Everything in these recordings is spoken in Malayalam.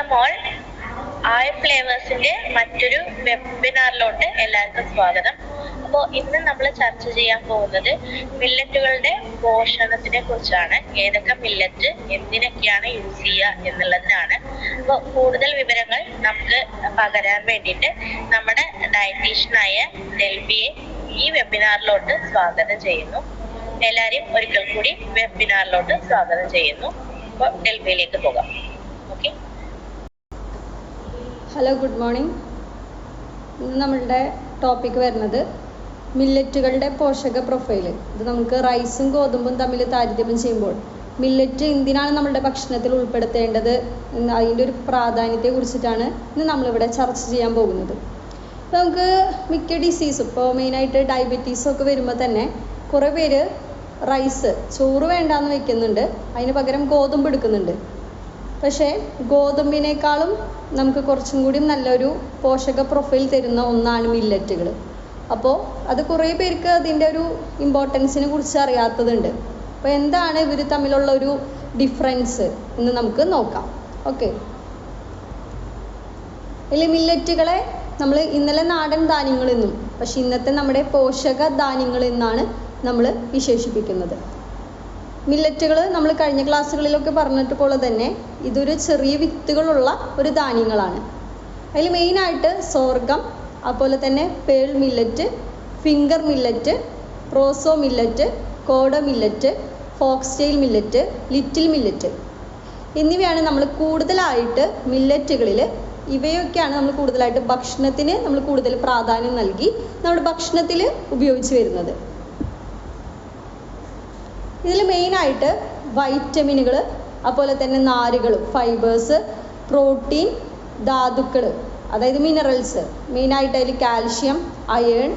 Welcome all. ആയ ഫ്ലേവേഴ്സിന്റെ മറ്റൊരു വെബിനാറിലോട്ട് എല്ലാവർക്കും സ്വാഗതം. അപ്പോൾ ഇന്ന് നമ്മൾ ചർച്ച ചെയ്യാൻ പോകുന്നത് മില്ലറ്റുകളുടെ പോഷണത്തിനെ കുറിച്ചാണ്. ഏതൊക്കെ മില്ലറ്റ് എന്തിനൊക്കെയാണ് യൂസ് ചെയ്യുക എന്നുള്ളതിനാണ്. അപ്പോൾ കൂടുതൽ വിവരങ്ങൾ നമുക്ക് പകരാൻ വേണ്ടിയിട്ട് നമ്മുടെ ഡയറ്റീഷ്യനായ ഡെൽബിയെ ഈ വെബിനാറിലോട്ട് സ്വാഗതം ചെയ്യുന്നു. എല്ലാവരെയും ഒരിക്കൽ കൂടി വെബിനാറിലോട്ട് സ്വാഗതം ചെയ്യുന്നു. അപ്പോൾ ഡെൽബിയിലേക്ക് പോകാം. ഓക്കെ. Hello, good morning. ഇന്ന് നമ്മളുടെ ടോപ്പിക് വരുന്നത് മില്ലറ്റുകളുടെ പോഷക പ്രൊഫൈൽ. ഇത് നമുക്ക് റൈസും ഗോതമ്പും തമ്മിൽ താരതമ്യം ചെയ്യുമ്പോൾ മില്ലറ്റ് എന്തിനാണ് നമ്മളുടെ ഭക്ഷണത്തിൽ ഉൾപ്പെടുത്തേണ്ടത് അതിൻ്റെ ഒരു പ്രാധാന്യത്തെ കുറിച്ചിട്ടാണ് ഇന്ന് നമ്മളിവിടെ ചർച്ച ചെയ്യാൻ പോകുന്നത്. നമുക്ക് മിക്ക ഡിസീസും ഇപ്പോൾ മെയിനായിട്ട് ഡയബറ്റീസൊക്കെ വരുമ്പോൾ തന്നെ കുറേ പേര് റൈസ് ചോറ് വേണ്ടാന്ന് വെക്കുന്നുണ്ട്, അതിന് പകരം ഗോതമ്പ് എടുക്കുന്നുണ്ട്. പക്ഷേ ഗോതമ്പിനേക്കാളും നമുക്ക് കുറച്ചും കൂടി നല്ലൊരു പോഷക പ്രൊഫൈൽ തരുന്ന ഒന്നാണ് മില്ലറ്റുകൾ. അപ്പോൾ അത് കുറേ പേർക്ക് അതിൻ്റെ ഒരു ഇമ്പോർട്ടൻസിനെ കുറിച്ച് അറിയാത്തതുണ്ട്. അപ്പോൾ എന്താണ് ഇവർ തമ്മിലുള്ള ഒരു ഡിഫറൻസ് എന്ന് നമുക്ക് നോക്കാം. ഓക്കെ. ഇതിൽ മില്ലറ്റുകളെ നമ്മൾ ഇന്നലെ നാടൻ ധാന്യങ്ങളെന്നും പക്ഷെ ഇന്നത്തെ നമ്മുടെ പോഷക ധാന്യങ്ങളെന്നാണ് നമ്മൾ വിശേഷിപ്പിക്കുന്നത്. മില്ലറ്റുകൾ നമ്മൾ കഴിഞ്ഞ ക്ലാസ്സുകളിലൊക്കെ പറഞ്ഞിട്ട് പോലെ തന്നെ ഇതൊരു ചെറിയ വിത്തുകളുള്ള ഒരു ധാന്യങ്ങളാണ്. അതിൽ മെയിനായിട്ട് സോർഗം, അതുപോലെ തന്നെ pearl millet, finger millet, proso millet, kodo millet, foxtail millet, little millet എന്നിവയാണ് നമ്മൾ കൂടുതലായിട്ട് മില്ലറ്റുകളിൽ ഇവയൊക്കെയാണ് നമ്മൾ കൂടുതലായിട്ട് ഭക്ഷണത്തിന് നമ്മൾ കൂടുതൽ പ്രാധാന്യം നൽകി നമ്മുടെ ഭക്ഷണത്തിൽ ഉപയോഗിച്ച് വരുന്നത്. ഇതിൽ മെയിനായിട്ട് വൈറ്റമിനുകൾ, അതുപോലെ തന്നെ നാരുകൾ, ഫൈബേഴ്സ്, പ്രോട്ടീൻ, ധാതുക്കൾ അതായത് മിനറൽസ്, മെയിനായിട്ട് അതിൽ കാൽഷ്യം, അയേൺ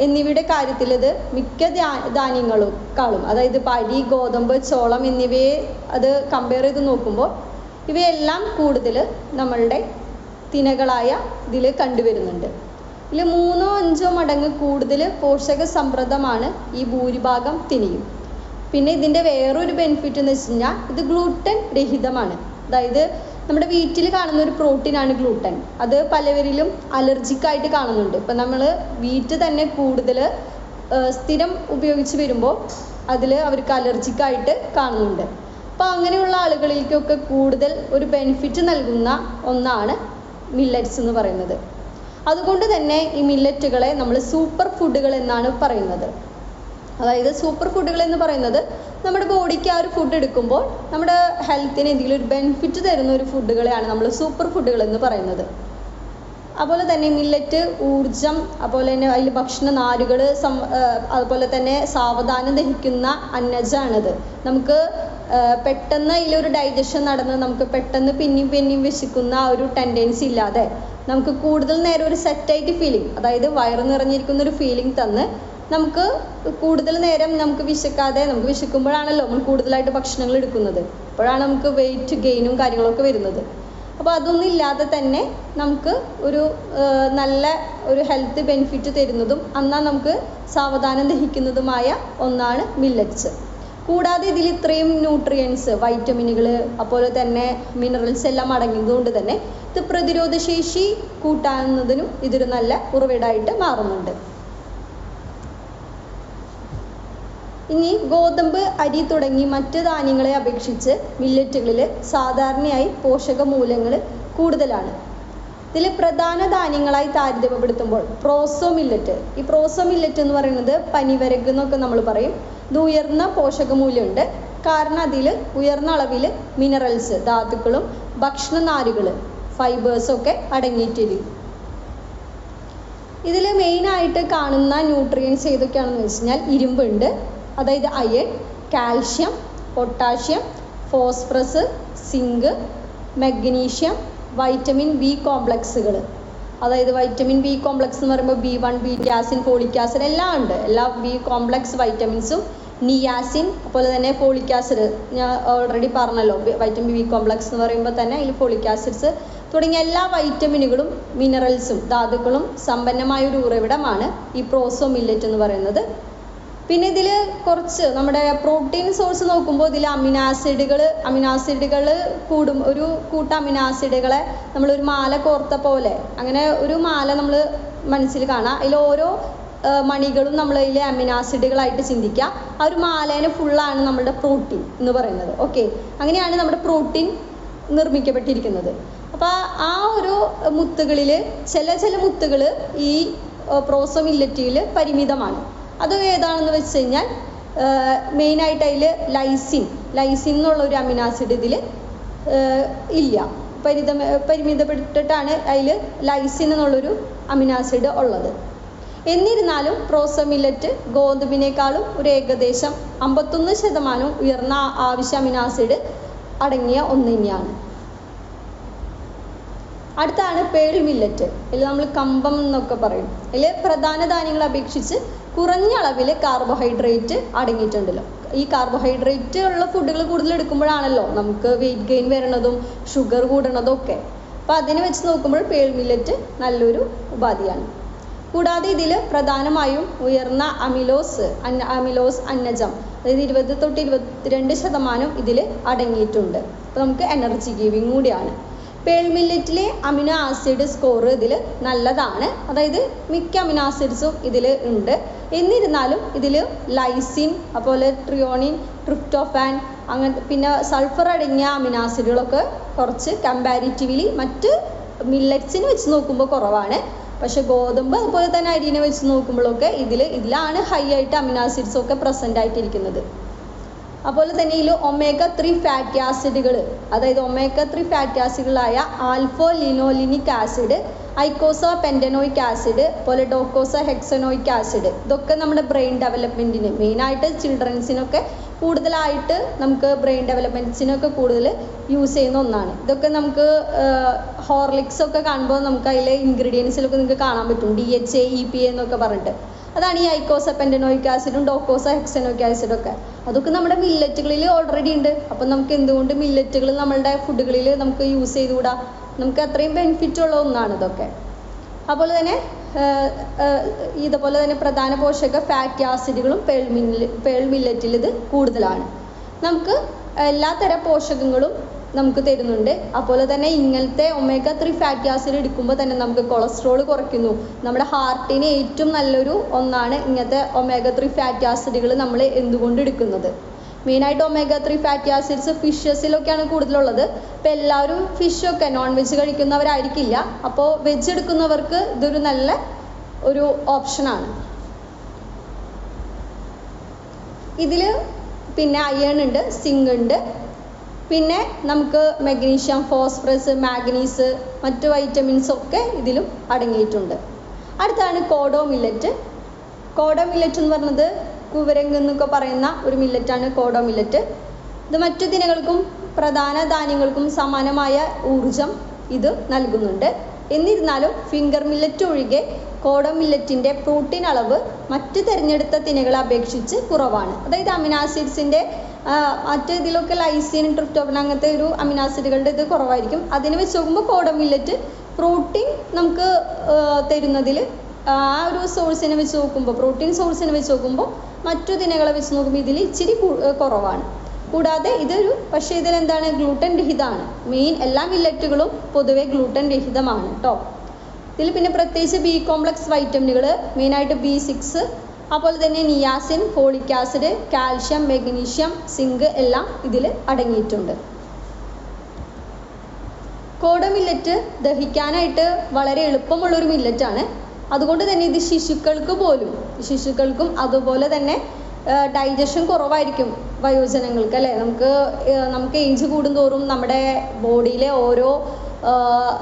എന്നിവയുടെ കാര്യത്തിൽ ഇത് മിക്ക ധാന്യങ്ങളെക്കാളും അതായത് അരി, ഗോതമ്പ്, ചോളം എന്നിവയെ അത് കമ്പയർ ചെയ്ത് നോക്കുമ്പോൾ ഇവയെല്ലാം കൂടുതൽ നമ്മളുടെ തിനകളായ ഇതിൽ കണ്ടുവരുന്നുണ്ട്. ഇതിൽ 3-5 മടങ്ങ് കൂടുതൽ പോഷക സമൃദ്ധമാണ് ഈ ഭൂരിഭാഗം തിനയും. പിന്നെ ഇതിൻ്റെ വേറൊരു ബെനിഫിറ്റ് എന്ന് വെച്ച് കഴിഞ്ഞാൽ ഇത് ഗ്ലൂട്ടൻ രഹിതമാണ്. അതായത് നമ്മുടെ വീട്ടിൽ കാണുന്ന ഒരു പ്രോട്ടീനാണ് ഗ്ലൂട്ടൻ. അത് പലവരിലും അലർജിക്കായിട്ട് കാണുന്നുണ്ട്. ഇപ്പം നമ്മൾ വീട്ടിൽ തന്നെ കൂടുതൽ സ്ഥിരം ഉപയോഗിച്ച് വരുമ്പോൾ അതിൽ അവർക്ക് അലർജിക്കായിട്ട് കാണുന്നുണ്ട്. അപ്പോൾ അങ്ങനെയുള്ള ആളുകളിലേക്കൊക്കെ കൂടുതൽ ഒരു ബെനിഫിറ്റ് നൽകുന്ന ഒന്നാണ് മില്ലറ്റ്സ് എന്ന് പറയുന്നത്. അതുകൊണ്ട് തന്നെ ഈ മില്ലറ്റുകളെ നമ്മൾ സൂപ്പർ ഫുഡുകൾ എന്നാണ് പറയുന്നത്. അതായത് സൂപ്പർ ഫുഡുകൾ എന്ന് പറയുന്നത് നമ്മുടെ ബോഡിക്ക് ആ ഒരു ഫുഡ് എടുക്കുമ്പോൾ നമ്മുടെ ഹെൽത്തിന് എന്തെങ്കിലും ഒരു ബെനിഫിറ്റ് തരുന്ന ഒരു ഫുഡുകളെയാണ് നമ്മൾ സൂപ്പർ ഫുഡുകൾ എന്ന് പറയുന്നത്. അതുപോലെ തന്നെ മില്ലറ്റ് ഊർജം, അതുപോലെ തന്നെ അതിൽ ഭക്ഷണ നാരുകൾ, അതുപോലെ തന്നെ സാവധാനം ദഹിക്കുന്ന അന്നജമാണിത്. നമുക്ക് പെട്ടെന്ന് അതിലൊരു ഡൈജഷൻ നടന്ന് നമുക്ക് പെട്ടെന്ന് പിന്നെയും വിശക്കുന്ന ഒരു ടെൻഡൻസി ഇല്ലാതെ നമുക്ക് കൂടുതൽ നേരം ഒരു സെറ്റായിട്ട് ഫീലിംഗ്, അതായത് വയറ് നിറഞ്ഞിരിക്കുന്ന ഒരു ഫീലിംഗ് തന്ന് നമുക്ക് കൂടുതൽ നേരം നമുക്ക് വിശക്കാതെ, നമുക്ക് വിശക്കുമ്പോഴാണല്ലോ നമ്മൾ കൂടുതലായിട്ട് ഭക്ഷണങ്ങൾ എടുക്കുന്നത്, അപ്പോഴാണ് നമുക്ക് വെയിറ്റ് ഗെയിനും കാര്യങ്ങളൊക്കെ വരുന്നത്. അപ്പോൾ അതൊന്നും ഇല്ലാതെ തന്നെ നമുക്ക് ഒരു നല്ല ഒരു ഹെൽത്ത് ബെനിഫിറ്റ് തരുന്നതും എന്നാൽ നമുക്ക് സാവധാനം ദഹിക്കുന്നതുമായ ഒന്നാണ് മില്ലറ്റ്സ്. കൂടാതെ ഇതിൽ ഇത്രയും ന്യൂട്രിയൻസ്, വൈറ്റമിനുകൾ, അതുപോലെ തന്നെ മിനറൽസ് എല്ലാം അടങ്ങിയതുകൊണ്ട് തന്നെ ഇത് പ്രതിരോധശേഷി കൂട്ടാവുന്നതിനും ഇതൊരു നല്ല ഉറവിടമായിട്ട് മാറുന്നുണ്ട്. ഇനി ഗോതമ്പ്, അരി തുടങ്ങി മറ്റ് ധാന്യങ്ങളെ അപേക്ഷിച്ച് മില്ലറ്റുകളിൽ സാധാരണയായി പോഷക മൂല്യങ്ങൾ കൂടുതലാണ്. ഇതിൽ പ്രധാന ധാന്യങ്ങളായി താരതമ്യപ്പെടുത്തുമ്പോൾ പ്രോസോ മില്ലറ്റ്, ഈ പ്രോസോ മില്ലറ്റ് എന്ന് പറയുന്നത് പനിവരക് എന്നൊക്കെ നമ്മൾ പറയും. ഇത് ഉയർന്ന പോഷക മൂല്യമുണ്ട്. കാരണം അതിൽ ഉയർന്ന അളവിൽ മിനറൽസ്, ധാതുക്കളും ഭക്ഷണ നാരുകൾ, ഫൈബേഴ്സൊക്കെ അടങ്ങിയിട്ടിരിക്കും. ഇതിൽ മെയിനായിട്ട് കാണുന്ന ന്യൂട്രിയൻസ് ഏതൊക്കെയാണെന്ന് വെച്ച് കഴിഞ്ഞാൽ ഇരുമ്പുണ്ട്, അതായത് iron, calcium, potassium, phosphorus, zinc, magnesium, vitamin B കോംപ്ലക്സുകൾ. അതായത് വൈറ്റമിൻ ബി കോംപ്ലക്സ് എന്ന് പറയുമ്പോൾ B1, ബീറ്റ ആസിൻ, ഫോളിക് ആസിഡ് എല്ലാം ഉണ്ട്. എല്ലാ ബി കോംപ്ലക്സ് വൈറ്റമിൻസും, നിയാസിൻ, അതുപോലെ തന്നെ ഫോളിക് ആസിഡ് ഞാൻ ഓൾറെഡി പറഞ്ഞല്ലോ. വൈറ്റമിൻ ബി കോംപ്ലക്സ് എന്ന് പറയുമ്പോൾ തന്നെ അതിൽ ഫോളിക് ആസിഡ്സ് തുടങ്ങിയ എല്ലാ വൈറ്റമിനുകളും മിനറൽസും ധാതുക്കളും സമ്പന്നമായ ഒരു ഉറവിടമാണ് ഈ പ്രോസോ മില്ലറ്റ് എന്ന് പറയുന്നത്. പിന്നെ ഇതിൽ കുറച്ച് നമ്മുടെ പ്രോട്ടീൻ സോഴ്സ് നോക്കുമ്പോൾ ഇതിൽ അമിനാസിഡുകൾ കൂടും. ഒരു കൂട്ടം അമിനാസിഡുകളെ നമ്മളൊരു മാല കോർത്ത പോലെ അങ്ങനെ ഒരു മാല നമ്മൾ മനസ്സിൽ കാണാം. അതിൽ ഓരോ മണികളും നമ്മൾ അതിൽ അമിനാസിഡുകളായിട്ട് ചിന്തിക്കുക. ആ ഒരു മാലേനെ ഫുള്ളാണ് നമ്മുടെ പ്രോട്ടീൻ എന്ന് പറയുന്നത്. ഓക്കെ, അങ്ങനെയാണ് നമ്മുടെ പ്രോട്ടീൻ നിർമ്മിക്കപ്പെട്ടിരിക്കുന്നത്. അപ്പോൾ ആ ഒരു മുത്തുകളിൽ ചില മുത്തുകൾ ഈ പ്രോസോമില്ലറ്റിൽ പരിമിതമാണ്. അത് ഏതാണെന്ന് വെച്ച് കഴിഞ്ഞാൽ മെയിനായിട്ട് അതിൽ ലൈസിൻ എന്നുള്ള ഒരു അമിനാസിഡ് ഇതിൽ ഇല്ല. പരിമിതപ്പെട്ടിട്ടാണ് അതിൽ ലൈസിൻ എന്നുള്ളൊരു അമിനാസിഡ് ഉള്ളത്. എന്നിരുന്നാലും പ്രോസോമില്ലറ്റ് ഗോതമ്പിനേക്കാളും ഒരു ഏകദേശം 51% ഉയർന്ന ആവശ്യ അമിനാസിഡ് അടങ്ങിയ ഒന്ന് തന്നെയാണ്. അടുത്താണ് പേൾ മില്ലറ്റ്. ഇതിൽ നമ്മൾ കമ്പം എന്നൊക്കെ പറയും. ഇതിൽ പ്രധാന ധാന്യങ്ങളെ അപേക്ഷിച്ച് കുറഞ്ഞ അളവിൽ കാർബോഹൈഡ്രേറ്റ് അടങ്ങിയിട്ടുണ്ടല്ലോ. ഈ കാർബോഹൈഡ്രേറ്റ് ഉള്ള ഫുഡുകൾ കൂടുതൽ എടുക്കുമ്പോഴാണല്ലോ നമുക്ക് വെയിറ്റ് ഗെയിൻ വരണതും ഷുഗർ കൂടണതും ഒക്കെ. അപ്പോൾ അതിനെ വെച്ച് നോക്കുമ്പോൾ പേൾ മില്ലറ്റ് നല്ലൊരു ഉപാധിയാണ്. കൂടാതെ ഇതിൽ പ്രധാനമായും ഉയർന്ന അമിലോസ് അന്നജം, അതായത് 20 തൊട്ട് 22% ഇതിൽ അടങ്ങിയിട്ടുണ്ട്. അപ്പോൾ നമുക്ക് എനർജി ഗീവിങ് കൂടിയാണ്. പേൾ മില്ലറ്റിലെ അമിനോ ആസിഡ് സ്കോർ ഇതിൽ നല്ലതാണ്. അതായത് മിക്ക അമിനോ ആസിഡ്സും ഇതിൽ ഉണ്ട്. എന്നിരുന്നാലും ഇതിൽ ലൈസിൻ, അതുപോലെ ട്രിയോണിൻ, ട്രിപ്റ്റോഫാൻ, അങ്ങനെ പിന്നെ സൾഫർ അടങ്ങിയ അമിനോ ആസിഡുകളൊക്കെ കുറച്ച് കമ്പാരിറ്റീവ്ലി മറ്റ് മില്ലറ്റ്സിന് വെച്ച് നോക്കുമ്പോൾ കുറവാണ്. പക്ഷെ ഗോതമ്പ് അതുപോലെ തന്നെ അരിനെ വെച്ച് നോക്കുമ്പോഴൊക്കെ ഇതിലാണ് ഹൈ ആയിട്ട് അമിനോ ആസിഡ്സ് ഒക്കെ പ്രസൻ്റ് ആയിട്ടിരിക്കുന്നത്. അതുപോലെ തന്നെ ഇതിൽ ഒമേഗ-3 ഫാറ്റി ആസിഡുകൾ, അതായത് ഒമേഗ-3 ഫാറ്റി ആസിഡുകളായ ആൽഫോ ലിനോലിനിക് ആസിഡ്, ഐക്കോസ പെൻറ്റനോയിക് ആസിഡ്, പോലെ ഡോക്കോസ ഹെക്സനോയിക് ആസിഡ്, ഇതൊക്കെ നമ്മുടെ ബ്രെയിൻ ഡെവലപ്മെൻറ്റിന് മെയിനായിട്ട് ചിൽഡ്രൻസിനൊക്കെ കൂടുതലായിട്ട് നമുക്ക് ബ്രെയിൻ ഡെവലപ്മെൻറ്റ്സിനൊക്കെ കൂടുതൽ യൂസ് ചെയ്യുന്ന ഒന്നാണ്. ഇതൊക്കെ നമുക്ക് ഹോർലിക്സ് ഒക്കെ കാണുമ്പോൾ നമുക്ക് അതിലെ ഇൻഗ്രീഡിയൻസിലൊക്കെ നിങ്ങൾക്ക് കാണാൻ പറ്റും. DHA EPA എന്നൊക്കെ പറഞ്ഞിട്ട്. അതാണ് ഈ ഐക്കോസ പെൻറ്റനോയിക് ആസിഡും ഡോക്കോസ ഹെക്സനോയിക് ആസിഡൊക്കെ. അതൊക്കെ നമ്മുടെ മില്ലറ്റുകളിൽ ഓൾറെഡി ഉണ്ട്. അപ്പം നമുക്ക് എന്തുകൊണ്ട് മില്ലറ്റുകൾ നമ്മളുടെ ഫുഡുകളിൽ നമുക്ക് യൂസ് ചെയ്തുകൂടാ? നമുക്ക് അത്രയും ബെനിഫിറ്റ് ഉള്ള ഒന്നാണ് ഇതൊക്കെ. അതുപോലെ തന്നെ പ്രധാന പോഷക ഫാറ്റി ആസിഡുകളും പേൾ മില്ലറ്റിൽ ഇത് കൂടുതലാണ്. നമുക്ക് എല്ലാത്തരം പോഷകങ്ങളും നമുക്ക് തരുന്നുണ്ട്. അതുപോലെ തന്നെ ഇങ്ങനത്തെ ഒമേഗ-3 ഫാറ്റി ആസിഡ് എടുക്കുമ്പോൾ തന്നെ നമുക്ക് കൊളസ്ട്രോൾ കുറയ്ക്കുന്നു. നമ്മുടെ ഹാർട്ടിന് ഏറ്റവും നല്ലൊരു ഒന്നാണ് ഇങ്ങനത്തെ ഒമേഗ-3 ഫാറ്റി ആസിഡുകൾ നമ്മൾ എന്തുകൊണ്ട് എടുക്കുന്നത്. മെയിനായിട്ട് ഒമേഗ-3 ഫാറ്റി ആസിഡ്സ് ഫിഷസിലൊക്കെയാണ് കൂടുതലുള്ളത്. ഇപ്പോൾ എല്ലാവരും ഫിഷൊക്കെ നോൺ വെജ് കഴിക്കുന്നവരായിരിക്കില്ല. അപ്പോൾ വെജ് എടുക്കുന്നവർക്ക് ഇതൊരു നല്ല ഒരു ഓപ്ഷനാണ്. ഇതിൽ പിന്നെ അയൺ ഉണ്ട്, സിങ്ക് ഉണ്ട്, പിന്നെ നമുക്ക് മെഗ്നീഷ്യം, ഫോസ്ഫറസ്, മാഗ്നീസ്, മറ്റ് വൈറ്റമിൻസ് ഒക്കെ ഇതിലും അടങ്ങിയിട്ടുണ്ട്. അടുത്താണ് കോഡോ മില്ലറ്റ്. കോഡോ മില്ലറ്റ് എന്ന് പറയുന്നത് കുവരങ്ങ് എന്നൊക്കെ പറയുന്ന ഒരു മില്ലറ്റാണ് കോഡോ മില്ലറ്റ്. ഇത് മറ്റു ദിനങ്ങൾക്കും പ്രധാന ധാന്യങ്ങൾക്കും സമാനമായ ഊർജം ഇത് നൽകുന്നുണ്ട്. എന്നിരുന്നാലും ഫിംഗർ മില്ലറ്റ് ഒഴികെ കോഡോ മില്ലറ്റിൻ്റെ പ്രോട്ടീൻ അളവ് മറ്റ് തിരഞ്ഞെടുത്ത തിനകളെ അപേക്ഷിച്ച് കുറവാണ്. അതായത് അമിനാസിഡ്സിൻ്റെ മറ്റ് ഇതിലൊക്കെ ലൈസിൻ, ട്രിപ്റ്റോഫാൻ അങ്ങനത്തെ ഒരു അമിനാസിഡുകളുടെ ഇത് കുറവായിരിക്കും. അതിനെ വെച്ച് നോക്കുമ്പോൾ കോഡോ മില്ലറ്റ് പ്രോട്ടീൻ നമുക്ക് തരുന്നതിൽ ആ ഒരു സോഴ്സിനെ വെച്ച് നോക്കുമ്പോൾ, പ്രോട്ടീൻ സോഴ്സിനെ വെച്ച് നോക്കുമ്പോൾ മറ്റു ദിനകളെ വെച്ച് നോക്കുമ്പോൾ ഇതിൽ ഇച്ചിരി കുറവാണ്. കൂടാതെ പക്ഷേ ഇതിലെന്താണ്, ഗ്ലൂട്ടൻ രഹിതമാണ്. എല്ലാ മില്ലറ്റുകളും പൊതുവെ ഗ്ലൂട്ടൻ രഹിതമാണ് കേട്ടോ. ഇതിൽ പിന്നെ പ്രത്യേകിച്ച് ബി കോംപ്ലക്സ് വൈറ്റമിനുകൾ, മെയിനായിട്ട് B6, അതുപോലെ തന്നെ niacin, folic acid, calcium, magnesium, zinc എല്ലാം ഇതിൽ അടങ്ങിയിട്ടുണ്ട്. കോഡോ മില്ലറ്റ് ദഹിക്കാനായിട്ട് വളരെ എളുപ്പമുള്ളൊരു മില്ലറ്റാണ്. അതുകൊണ്ട് തന്നെ ഇത് ശിശുക്കൾക്കും അതുപോലെ തന്നെ ഡൈജഷൻ കുറവായിരിക്കും വയോജനങ്ങൾക്ക്, അല്ലേ? നമുക്ക് ഏജ് കൂടുന്തോറും നമ്മുടെ ബോഡിയിലെ ഓരോ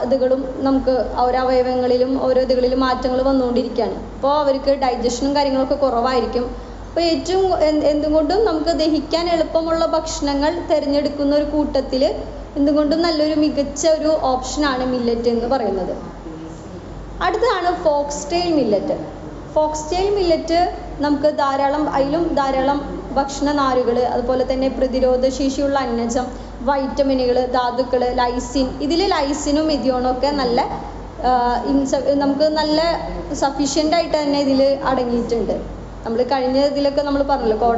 ഇതുകളും നമുക്ക് ഓരോ അവയവങ്ങളിലും ഓരോ ഇതുകളിലും മാറ്റങ്ങൾ വന്നുകൊണ്ടിരിക്കുകയാണ്. അപ്പോൾ അവർക്ക് ഡൈജഷനും കാര്യങ്ങളൊക്കെ കുറവായിരിക്കും. അപ്പോൾ ഏറ്റവും എന്തുകൊണ്ടും നമുക്ക് ദഹിക്കാൻ എളുപ്പമുള്ള ഭക്ഷണങ്ങൾ തിരഞ്ഞെടുക്കുന്ന ഒരു കൂട്ടത്തിൽ എന്തുകൊണ്ടും നല്ലൊരു മികച്ച ഒരു ഓപ്ഷനാണ് മില്ലറ്റ് എന്ന് പറയുന്നത്. അടുത്തതാണ് ഫോക്സ്ടെയിൽ മില്ലറ്റ്. ഫോക്സ്ടെയിൽ മില്ലറ്റ് നമുക്ക് ധാരാളം ഭക്ഷണ നാരുകൾ, അതുപോലെ തന്നെ പ്രതിരോധ ശേഷിയുള്ള അന്നജം, വൈറ്റമിനുകൾ, ധാതുക്കൾ, ലൈസിൻ. ഇതിൽ ലൈസിനും മെഥിയോണും ഒക്കെ നമുക്ക് നല്ല സഫീഷ്യൻ്റ് ആയിട്ട് തന്നെ ഇതിൽ അടങ്ങിയിട്ടുണ്ട്. നമ്മൾ കഴിഞ്ഞ ഇതിലൊക്കെ നമ്മൾ പറഞ്ഞല്ലോ,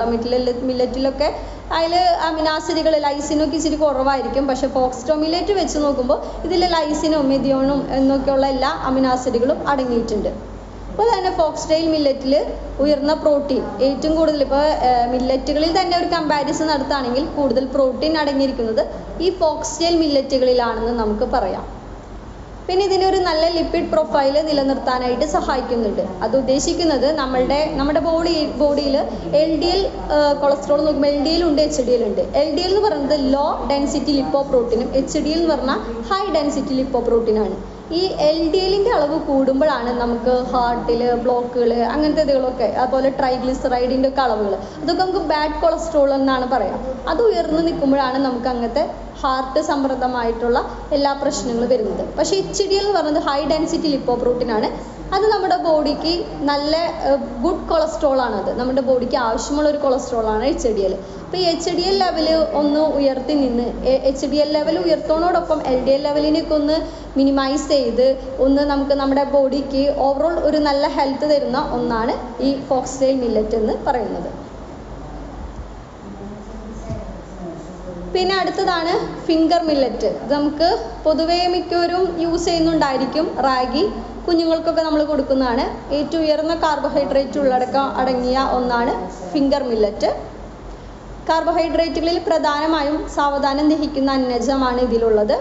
മില്ലറ്റിലൊക്കെ അതിൽ അമിനാസിഡുകൾ ലൈസിനൊക്കെ ഇച്ചിരി കുറവായിരിക്കും. പക്ഷേ ഫോക്സ്ട്രോ മില്ലറ്റ് വെച്ച് നോക്കുമ്പോൾ ഇതിൽ ലൈസിനും മെഥിയോണും എന്നൊക്കെയുള്ള എല്ലാ അമിനാസിഡുകളും അടങ്ങിയിട്ടുണ്ട്. അപ്പോൾ തന്നെ ഫോക്സ്ടെയിൽ മില്ലറ്റിൽ ഉയർന്ന പ്രോട്ടീൻ ഏറ്റവും കൂടുതൽ, ഇപ്പോൾ മില്ലറ്റുകളിൽ തന്നെ ഒരു കമ്പാരിസൺ നടത്തുകയാണെങ്കിൽ കൂടുതൽ പ്രോട്ടീൻ അടങ്ങിയിരിക്കുന്നത് ഈ ഫോക്സ്ടെയിൽ മില്ലറ്റുകളിലാണെന്ന് നമുക്ക് പറയാം. പിന്നെ ഇതിനൊരു നല്ല ലിപ്പിഡ് പ്രൊഫൈൽ നിലനിർത്താനായിട്ട് സഹായിക്കുന്നുണ്ട്. അത് ഉദ്ദേശിക്കുന്നത് നമ്മുടെ ബോഡിയിൽ LDL കൊളസ്ട്രോൾ നോക്കുമ്പോൾ LDL ഉണ്ട്, HDL ഉണ്ട്. LDL എന്ന് പറയുന്നത് ലോ ഡെൻസിറ്റി ലിപ്പോ പ്രോട്ടീനും HDL എന്ന് പറഞ്ഞാൽ ഹൈ ഡെൻസിറ്റി ലിപ്പോ പ്രോട്ടീനാണ്. ഈ LDLൻ്റെ അളവ് കൂടുമ്പോഴാണ് നമുക്ക് ഹാർട്ടിൽ ബ്ലോക്കുകൾ അങ്ങനത്തെ ഇതുകളൊക്കെ, അതുപോലെ ട്രൈഗ്ലിസറൈഡിൻ്റെ ഒക്കെ അളവുകൾ, അതൊക്കെ നമുക്ക് ബാഡ് കൊളസ്ട്രോൾ എന്നാണ് പറയാം. അത് ഉയർന്നു നിൽക്കുമ്പോഴാണ് നമുക്ക് അങ്ങനത്തെ ഹാർട്ട് സംബന്ധമായിട്ടുള്ള എല്ലാ പ്രശ്നങ്ങളും വരുന്നത്. പക്ഷേ HDL എന്ന് പറയുന്നത് ഹൈ ഡെൻസിറ്റി ലിപ്പോ പ്രോട്ടീനാണ്. അത് നമ്മുടെ ബോഡിക്ക് നല്ല ഗുഡ് കൊളസ്ട്രോൾ ആണ്. അത് നമ്മുടെ ബോഡിക്ക് ആവശ്യമുള്ള ഒരു കൊളസ്ട്രോളാണ് HDL. അപ്പോൾ ഈ HDL ലെവൽ ഒന്ന് ഉയർത്തി നിന്ന് HDL ലെവൽ ഉയർത്തുന്നതോടൊപ്പം LDL ലെവലിനൊക്കെ ഒന്ന് മിനിമൈസ് ചെയ്ത് ഒന്ന് നമുക്ക് നമ്മുടെ ബോഡിക്ക് ഓവറോൾ ഒരു നല്ല ഹെൽത്ത് തരുന്ന ഒന്നാണ് ഈ ഫോക്സ്ടെയിൽ മില്ലറ്റ് എന്ന് പറയുന്നത്. പിന്നെ അടുത്തതാണ് ഫിംഗർ മില്ലറ്റ്. ഇത് നമുക്ക് പൊതുവേ മിക്കവരും യൂസ് ചെയ്യുന്നുണ്ടായിരിക്കും. റാഗി കുഞ്ഞുങ്ങൾക്കൊക്കെ നമ്മൾ കൊടുക്കുന്നതാണ്. ഏറ്റവും ഉയർന്ന കാർബോഹൈഡ്രേറ്റ് ഉള്ളടക്കം അടങ്ങിയ ഒന്നാണ് ഫിംഗർ മില്ലറ്റ്. കാർബോഹൈഡ്രേറ്റുകളിൽ പ്രധാനമായും സാവധാനം ദഹിക്കുന്ന അന്നജമാണ് ഇതിലുള്ളത്.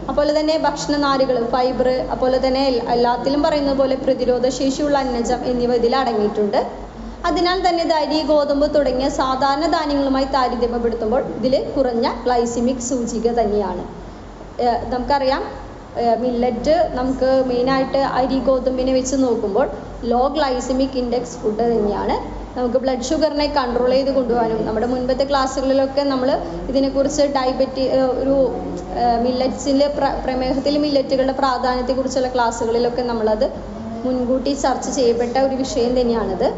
അതുപോലെ തന്നെ ഭക്ഷണനാരുകൾ, ഫൈബർ, അതുപോലെ തന്നെ എല്ലാത്തിലും പറയുന്നത് പോലെ പ്രതിരോധശേഷിയുള്ള അന്നജം എന്നിവ ഇതിൽ അടങ്ങിയിട്ടുണ്ട്. അതിനാൽ തന്നെ ഇത് അരി, ഗോതമ്പ് തുടങ്ങിയ സാധാരണ ധാന്യങ്ങളുമായി താരതമ്യപ്പെടുത്തുമ്പോൾ ഇതിൽ കുറഞ്ഞ ഗ്ലൈസിമിക് സൂചിക തന്നെയാണ്. നമുക്കറിയാം മില്ലറ്റ് നമുക്ക് മെയിനായിട്ട് അരി, ഗോതമ്പിനെ വെച്ച് നോക്കുമ്പോൾ ലോ ഗ്ലൈസിമിക് ഇൻഡെക്സ് ഫുഡ് തന്നെയാണ്. നമുക്ക് ബ്ലഡ് ഷുഗറിനെ കൺട്രോൾ ചെയ്ത് കൊണ്ടുപോകാനും, നമ്മുടെ മുൻപത്തെ ക്ലാസ്സുകളിലൊക്കെ നമ്മൾ ഇതിനെക്കുറിച്ച് മില്ലറ്റ്സിൻ്റെ പ്രമേഹത്തിൽ മില്ലറ്റുകളുടെ പ്രാധാന്യത്തെക്കുറിച്ചുള്ള ക്ലാസ്സുകളിലൊക്കെ നമ്മളത് മുൻകൂട്ടി ചർച്ച ചെയ്യപ്പെട്ട ഒരു വിഷയം തന്നെയാണിത്.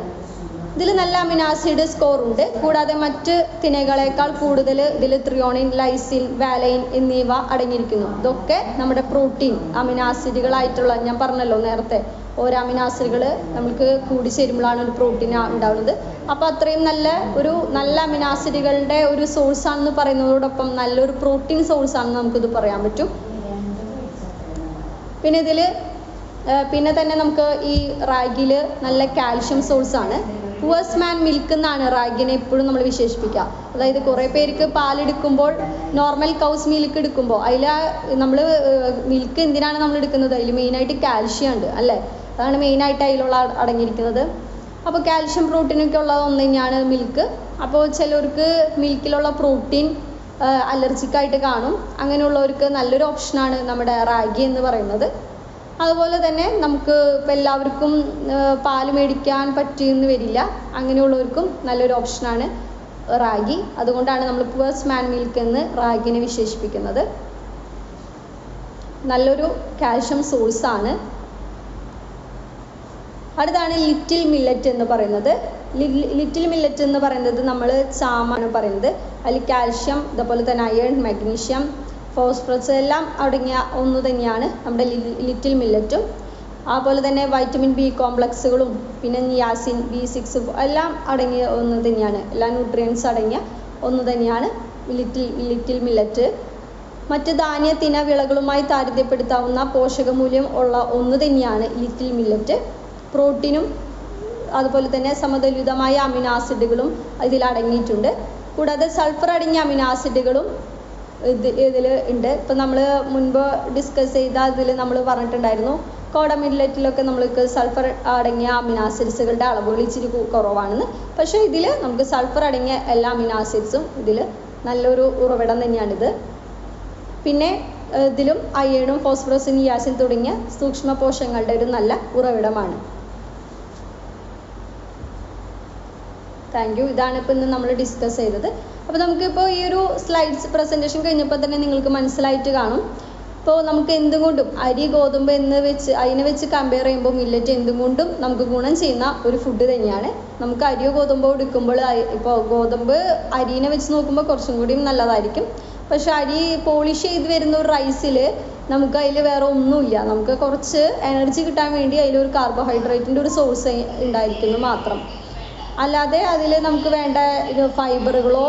ഇതിൽ നല്ല അമിനാസിഡ് സ്കോർ ഉണ്ട്. കൂടാതെ മറ്റ് തിനകളേക്കാൾ കൂടുതൽ ഇതിൽ ത്രിയോണിൻ, ലൈസിൻ, വാലൈൻ എന്നിവ അടങ്ങിയിരിക്കുന്നു. ഇതൊക്കെ നമ്മുടെ പ്രോട്ടീൻ അമിനാസിഡുകളായിട്ടുള്ള, ഞാൻ പറഞ്ഞല്ലോ നേരത്തെ, ഓരോ അമിനാസിഡുകൾ നമുക്ക് കൂടിച്ചേരുമ്പോഴാണ് ഒരു പ്രോട്ടീൻ ഉണ്ടാവുന്നത്. അപ്പോൾ അത്രയും നല്ല അമിനാസിഡുകളുടെ ഒരു സോഴ്സാണെന്ന് പറയുന്നതോടൊപ്പം നല്ലൊരു പ്രോട്ടീൻ സോഴ്സാണെന്ന് നമുക്കിത് പറയാൻ പറ്റും. പിന്നെ തന്നെ നമുക്ക് ഈ റാഗിയിൽ നല്ല കാൽഷ്യം സോഴ്സാണ്. പുവേഴ്സ് മാൻ മിൽക്ക് എന്നാണ് റാഗിനെ എപ്പോഴും നമ്മൾ വിശേഷിപ്പിക്കുക. അതായത് കുറേ പേർക്ക് പാലെടുക്കുമ്പോൾ, നോർമൽ കൗസ് മിൽക്ക് എടുക്കുമ്പോൾ അതിൽ നമ്മൾ മിൽക്ക് എന്തിനാണ് നമ്മൾ എടുക്കുന്നത്? അതിൽ മെയിനായിട്ട് കാൽഷ്യം ഉണ്ട് അല്ലേ? അതാണ് മെയിനായിട്ട് അതിലുള്ള അടങ്ങിയിരിക്കുന്നത്. അപ്പോൾ കാൽഷ്യം പ്രോട്ടീനൊക്കെ ഉള്ളത് ഒന്ന് തന്നെയാണ് മിൽക്ക്. അപ്പോൾ ചിലർക്ക് മിൽക്കിലുള്ള പ്രോട്ടീൻ അലർജിക്കായിട്ട് കാണും. അങ്ങനെയുള്ളവർക്ക് നല്ലൊരു ഓപ്ഷനാണ് നമ്മുടെ റാഗി എന്ന് പറയുന്നത്. അതുപോലെ തന്നെ നമുക്ക് ഇപ്പോൾ എല്ലാവർക്കും പാല് മേടിക്കാൻ പറ്റിയെന്ന് വരില്ല. അങ്ങനെയുള്ളവർക്കും നല്ലൊരു ഓപ്ഷനാണ് റാഗി. അതുകൊണ്ടാണ് നമ്മൾ പുവേഴ്സ് മാൻ മിൽക്ക് എന്ന് റാഗിനെ വിശേഷിപ്പിക്കുന്നത്. നല്ലൊരു കാൽഷ്യം സോഴ്സാണ്. അടുത്താണ് ലിറ്റിൽ മില്ലറ്റ് എന്ന് പറയുന്നത്. ലിറ്റിൽ മില്ലറ്റ് എന്ന് പറയുന്നത് നമ്മൾ ചാമാണ് പറയുന്നത്. അതിൽ കാൽഷ്യം, അതുപോലെ തന്നെ അയൺ, മഗ്നീഷ്യം, ഫോസ്ഫറസ് എല്ലാം അടങ്ങിയ ഒന്ന് തന്നെയാണ് നമ്മുടെ ലിറ്റിൽ മില്ലറ്റും. അതുപോലെ തന്നെ വൈറ്റമിൻ ബി കോംപ്ലക്സുകളും പിന്നെ നിയാസിൻ, B6 എല്ലാം അടങ്ങിയ ഒന്ന് തന്നെയാണ്. എല്ലാ ന്യൂട്രിയൻസ് അടങ്ങിയ ഒന്ന് തന്നെയാണ് ലിറ്റിൽ മില്ലറ്റ്. മറ്റ് ധാന്യ തിന വിളകളുമായി താരതമ്യപ്പെടുത്താവുന്ന പോഷകമൂല്യം ഉള്ള ഒന്ന് തന്നെയാണ് ലിറ്റിൽ മില്ലറ്റ്. പ്രോട്ടീനും അതുപോലെ തന്നെ സമതുലിതമായ അമിനാസിഡുകളും ഇതിൽ അടങ്ങിയിട്ടുണ്ട്. കൂടാതെ സൾഫർ അടങ്ങിയ അമിനാസിഡുകളും ഇതിൽ ഉണ്ട്. ഇപ്പം നമ്മൾ മുൻപ് ഡിസ്കസ് ചെയ്ത ഇതിൽ നമ്മൾ പറഞ്ഞിട്ടുണ്ടായിരുന്നു, കോഡ മില്ലറ്റിലൊക്കെ നമ്മൾക്ക് സൾഫർ അടങ്ങിയ അമിനാസിഡ്സുകളുടെ അളവുകൾ ഇച്ചിരി കുറവാണെന്ന്. പക്ഷേ ഇതിൽ നമുക്ക് സൾഫർ അടങ്ങിയ എല്ലാ അമിനാസിഡ്സും ഇതിൽ നല്ലൊരു ഉറവിടം തന്നെയാണിത്. പിന്നെ ഇതിലും അയണും, ഫോസ്ഫറസും, നിയാസിൻ തുടങ്ങിയ സൂക്ഷ്മ പോഷകങ്ങളുടെ ഒരു നല്ല ഉറവിടമാണ്. Thank you. ഇതാണ് ഇപ്പോൾ ഇന്ന് നമ്മൾ ഡിസ്കസ് ചെയ്തത്. അപ്പോൾ നമുക്കിപ്പോൾ ഈ ഒരു സ്ലൈഡ്സ് പ്രസൻറ്റേഷൻ കഴിഞ്ഞപ്പോൾ തന്നെ നിങ്ങൾക്ക് മനസ്സിലായിട്ട് കാണും. ഇപ്പോൾ നമുക്ക് എന്തുകൊണ്ടും അരി, ഗോതമ്പ് അതിനെ വെച്ച് കമ്പയർ ചെയ്യുമ്പോൾ മില്ലറ്റ് എന്തുകൊണ്ടും നമുക്ക് ഗുണം ചെയ്യുന്ന ഒരു ഫുഡ് തന്നെയാണ്. നമുക്ക് അരിയോ ഗോതമ്പോ എടുക്കുമ്പോൾ ഇപ്പോൾ ഗോതമ്പ് അരിനെ വെച്ച് നോക്കുമ്പോൾ കുറച്ചും കൂടിയും നല്ലതായിരിക്കും. പക്ഷെ അരി പോളിഷ് ചെയ്ത് വരുന്ന ഒരു റൈസിൽ നമുക്ക് അതിൽ വേറെ ഒന്നുമില്ല. നമുക്ക് കുറച്ച് എനർജി കിട്ടാൻ വേണ്ടി അതിലൊരു കാർബോഹൈഡ്രേറ്റിൻ്റെ ഒരു സോഴ്സ് ഉണ്ടായിരിക്കുന്നു മാത്രം. അല്ലാതെ അതിൽ നമുക്ക് വേണ്ട ഫൈബറുകളോ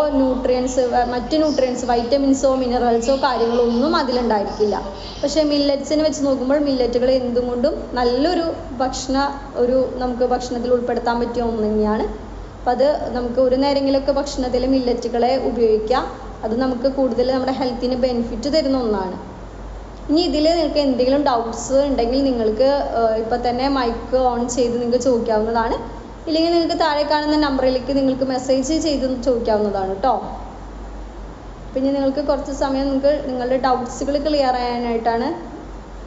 മറ്റ് ന്യൂട്രിയൻസ് വൈറ്റമിൻസോ മിനറൽസോ കാര്യങ്ങളോ ഒന്നും അതിലുണ്ടായിരിക്കില്ല. പക്ഷേ മില്ലറ്റ്സിനെ വെച്ച് നോക്കുമ്പോൾ മില്ലറ്റുകൾ എന്തും കൊണ്ടും നല്ലൊരു നമുക്ക് ഭക്ഷണത്തിൽ ഉൾപ്പെടുത്താൻ പറ്റിയ ഒന്ന് തന്നെയാണ്. അപ്പം അത് നമുക്ക് ഒരു നേരമെങ്കിലുമൊക്കെ ഭക്ഷണത്തിൽ മില്ലറ്റുകളെ ഉപയോഗിക്കാം. അത് നമുക്ക് കൂടുതൽ നമ്മുടെ ഹെൽത്തിന് ബെനിഫിറ്റ് തരുന്ന ഒന്നാണ്. ഇനി ഇതിൽ നിങ്ങൾക്ക് എന്തെങ്കിലും ഡൗട്ട്സ് ഉണ്ടെങ്കിൽ നിങ്ങൾക്ക് ഇപ്പം തന്നെ മൈക്ക് ഓൺ ചെയ്ത് നിങ്ങൾക്ക് ചോദിക്കാവുന്നതാണ്. ഇല്ലെങ്കിൽ നിങ്ങൾക്ക് താഴെ കാണുന്ന നമ്പറിലേക്ക് നിങ്ങൾക്ക് മെസ്സേജ് ചെയ്ത് ചോദിക്കാവുന്നതാണ് കേട്ടോ. പിന്നെ നിങ്ങൾക്ക് കുറച്ച് സമയം നിങ്ങളുടെ ഡൗട്ട്സുകൾ ക്ലിയർ ചെയ്യാനായിട്ടാണ്.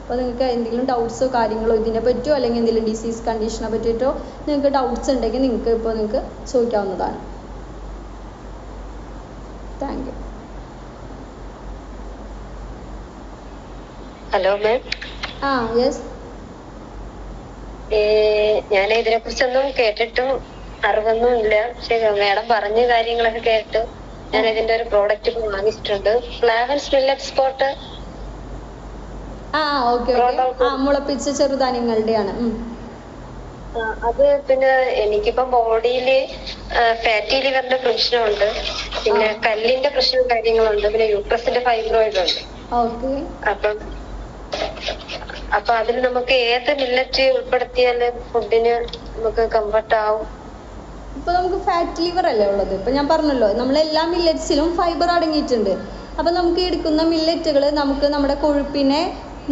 അപ്പോൾ നിങ്ങൾക്ക് എന്തെങ്കിലും ഡൗട്ട്സോ കാര്യങ്ങളോ ഇതിനെ പറ്റിയോ അല്ലെങ്കിൽ എന്തെങ്കിലും ഡിസീസ് കണ്ടീഷനെ പറ്റിയിട്ടോ നിങ്ങൾക്ക് ഡൗട്ട്സ് ഉണ്ടെങ്കിൽ നിങ്ങൾക്ക് ചോദിക്കാവുന്നതാണ്. Thank you. Hello ma'am. Yes. ഞാൻ ഇതിനെ കുറിച്ചൊന്നും കേട്ടിട്ടും അറിവൊന്നും ഇല്ല. പക്ഷെ മാഡം പറഞ്ഞ കാര്യങ്ങളൊക്കെ കേട്ടു. ഞാൻ ഇതിന്റെ ഒരു പ്രോഡക്റ്റ് ഇപ്പൊ വാങ്ങിച്ചിട്ടുണ്ട്. ഫ്ലാവൻസ് മില്ലറ്റ് സ്പോട്ട്. ഓക്കെ. മുളപ്പിച്ച ചെറുധാന്യങ്ങളുടെയാണ്. അത് പിന്നെ എനിക്കിപ്പം ബോഡിയില് ഫാറ്റി ലിവറിന്റെ പ്രശ്നമുണ്ട്, പിന്നെ കല്ലിന്റെ പ്രശ്നവും കാര്യങ്ങളുണ്ട്, പിന്നെ യൂട്രസിന്റെ ഫൈബ്രോയിഡ് ഉണ്ട്. അപ്പൊ അതിൽ നമുക്ക് ഏത് മില്ലറ്റ് ഉൾപ്പെടുത്തിയാല് ഫുഡിന് നമുക്ക് കംഫർട്ട് ആവും? ഇപ്പൊ നമുക്ക് ഫാറ്റ് ലിവർ അല്ലേ ഉള്ളത്. ഇപ്പൊ ഞാൻ പറഞ്ഞല്ലോ നമ്മളെല്ലാ മില്ലറ്റ്സിലും ഫൈബർ അടങ്ങിയിട്ടുണ്ട്. അപ്പൊ നമുക്ക് എടുക്കുന്ന മില്ലറ്റുകൾ നമുക്ക് നമ്മുടെ കൊഴുപ്പിനെ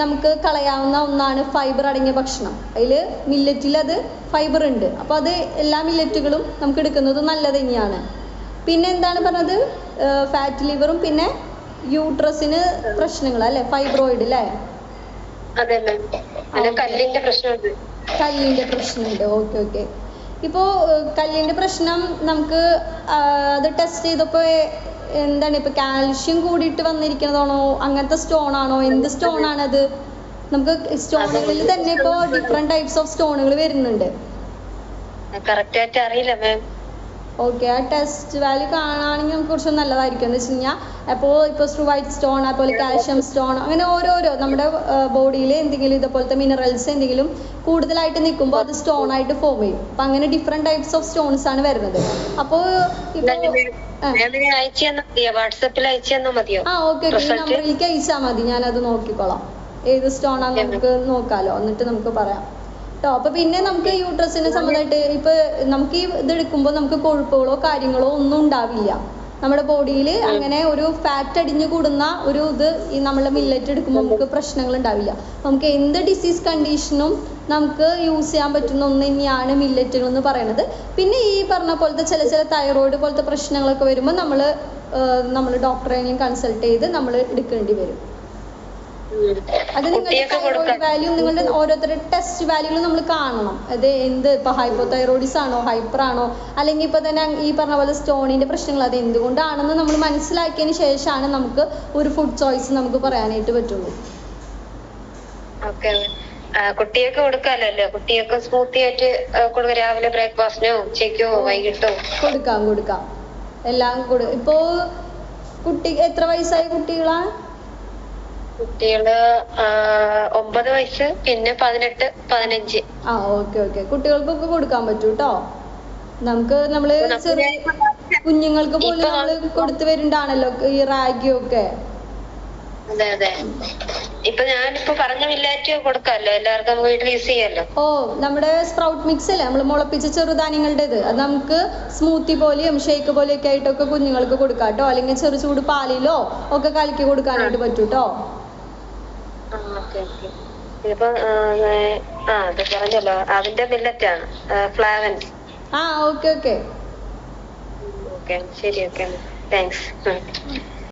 നമുക്ക് കളയാവുന്ന ഒന്നാണ് ഫൈബർ അടങ്ങിയ ഭക്ഷണം. അതിൽ മില്ലറ്റിൽ അത് ഫൈബർ ഉണ്ട്. അപ്പോൾ അത് എല്ലാ മില്ലറ്റുകളും നമുക്ക് എടുക്കുന്നത് നല്ലത് തന്നെയാണ്. പിന്നെ എന്താണ് പറഞ്ഞത്, ഫാറ്റ് ലിവറും പിന്നെ യൂട്രസിന് പ്രശ്നങ്ങൾ അല്ലേ, ഫൈബ്രോയിഡ് അല്ലേ? കല്ലിന്റെ പ്രശ്നമുണ്ട്. ഓക്കെ. ഇപ്പോൾ കല്ലിന്റെ പ്രശ്നം നമുക്ക് അത് ടെസ്റ്റ് ചെയ്തപ്പോൾ എന്താണ്, ഇപ്പൊ കാൽഷ്യം കൂടിയിട്ട് വന്നിരിക്കുന്നതാണോ, അങ്ങനത്തെ സ്റ്റോൺ ആണോ, എന്ത് സ്റ്റോൺ ആണത്? നമുക്ക് സ്റ്റോണുകളിൽ തന്നെ ഇപ്പോൾ ഡിഫറെന്റ് ടൈപ്സ് ഓഫ് സ്റ്റോണുകൾ വരുന്നുണ്ട്. ഓക്കെ. ആ ടെസ്റ്റ് വാല്യൂ കാണുകയാണെങ്കിൽ നമുക്ക് കുറച്ച് നല്ലതായിരിക്കും. എന്ന് വെച്ച് കഴിഞ്ഞാൽ ഇപ്പോൾ സ്ട്രൂവൈറ്റ് സ്റ്റോൺ, അതുപോലെ കാൽഷ്യം സ്റ്റോൺ, അങ്ങനെ ഓരോരോ നമ്മുടെ ബോഡിയിൽ എന്തെങ്കിലും ഇതുപോലത്തെ മിനറൽസ് എന്തെങ്കിലും കൂടുതലായിട്ട് നിൽക്കുമ്പോൾ അത് സ്റ്റോൺ ആയിട്ട് ഫോം ചെയ്യും. അപ്പം അങ്ങനെ ഡിഫറെന്റ് ടൈപ്സ് ഓഫ് സ്റ്റോൺസ് ആണ് വരുന്നത്. അപ്പോൾ ഓക്കെ. ഈ നമ്പറിലേക്ക് അയച്ചാൽ മതി, ഞാനത് നോക്കിക്കോളാം. ഏത് സ്റ്റോൺ ആണെന്ന് നമുക്ക് നോക്കാലോ, എന്നിട്ട് നമുക്ക് പറയാം കേട്ടോ. അപ്പൊ പിന്നെ നമുക്ക് യൂട്രസിനെ സംബന്ധമായിട്ട് ഇപ്പൊ നമുക്ക് ഈ ഇതെടുക്കുമ്പോൾ നമുക്ക് കൊഴുപ്പുകളോ കാര്യങ്ങളോ ഒന്നും ഉണ്ടാവില്ല നമ്മുടെ ബോഡിയിൽ. അങ്ങനെ ഒരു ഫാറ്റ് അടിഞ്ഞു കൂടുന്ന ഒരു ഈ നമ്മളെ മില്ലറ്റ് എടുക്കുമ്പോൾ നമുക്ക് പ്രശ്നങ്ങൾ ഉണ്ടാവില്ല. നമുക്ക് എന്ത് ഡിസീസ് കണ്ടീഷനും നമുക്ക് യൂസ് ചെയ്യാൻ പറ്റുന്ന ഒന്ന് തന്നെയാണ് മില്ലറ്റുകൾ എന്ന് പറയുന്നത്. പിന്നെ ഈ പറഞ്ഞ പോലത്തെ ചില തൈറോയിഡ് പോലത്തെ പ്രശ്നങ്ങളൊക്കെ വരുമ്പോൾ നമ്മൾ ഡോക്ടറെയും കൺസൾട്ട് ചെയ്ത് നമ്മൾ എടുക്കേണ്ടി വരും. അത് നിങ്ങളുടെ തൈറോയിഡ് വാല്യൂ, നിങ്ങളുടെ ഓരോരുത്തരുടെ ടെസ്റ്റ് വാല്യൂകൾ നമ്മൾ കാണണം. അത് ഇപ്പൊ ഹൈപ്പോതൈറോയിഡിസ് ആണോ, ഹൈപ്പർ ആണോ, അല്ലെങ്കിൽ ഇപ്പൊ തന്നെ ഈ പറഞ്ഞ പോലെ സ്റ്റോണിന്റെ പ്രശ്നങ്ങൾ അത് എന്തുകൊണ്ടാണെന്ന് നമ്മൾ മനസ്സിലാക്കിയതിന് ശേഷമാണ് നമുക്ക് ഒരു ഫുഡ് ചോയ്സ് നമുക്ക് പറയാനായിട്ട് പറ്റുള്ളൂ. കുട്ടിയൊക്കെ കൊടുക്കാമല്ലോ, കുട്ടിയൊക്കെ സ്മൂത്തി ആയിട്ട് രാവിലെ ബ്രേക്ക്ഫാസ്റ്റിനോ ഉച്ചയ്ക്കോ വൈകിട്ടോ കൊടുക്കാം. എല്ലാം ഇപ്പോ കുട്ടി എത്ര വയസ്സായ കുട്ടികളാണ്? കുട്ടികള് 9 വയസ്സ്, പിന്നെ 18, 15. ഓക്കെ. കുട്ടികൾക്കൊക്കെ കൊടുക്കാൻ പറ്റൂ കേട്ടോ. നമ്മള് കുഞ്ഞുങ്ങൾക്ക് പോലും നമ്മള് കൊടുത്തു വരുന്നുണ്ടാണല്ലോ ഈ റാഗിയൊക്കെ. അതെ. ഇപ്പൊ ഞാനിപ്പോ പറഞ്ഞ മില്ലറ്റ് കൊടുക്കാമല്ലോ, എല്ലാവർക്കും വീട്ടിൽ യൂസ് ചെയ്യാമല്ലോ. നമ്മുടെ സ്പ്രൗട്ട് മിക്സ് അല്ലേ, നമ്മൾ മുളപ്പിച്ച ചെറുധാന്യങ്ങളുടേത്, അത് നമുക്ക് സ്മൂത്തി പോലെയും ഷേക്ക് പോലെയൊക്കെ ആയിട്ടൊക്കെ കുഞ്ഞുങ്ങൾക്ക് കൊടുക്കാം കേട്ടോ. അല്ലെങ്കിൽ ചൂട് പാലിലോ ഒക്കെ കലക്കി കൊടുക്കാനായിട്ട് പറ്റൂ കേട്ടോ. ഇതിപ്പോ അത് പറഞ്ഞല്ലോ, അതിന്റെ മില്ലറ്റാണ് ഫ്ലാവൻസ്. ഓക്കെ. ശരി. താങ്ക്സ്.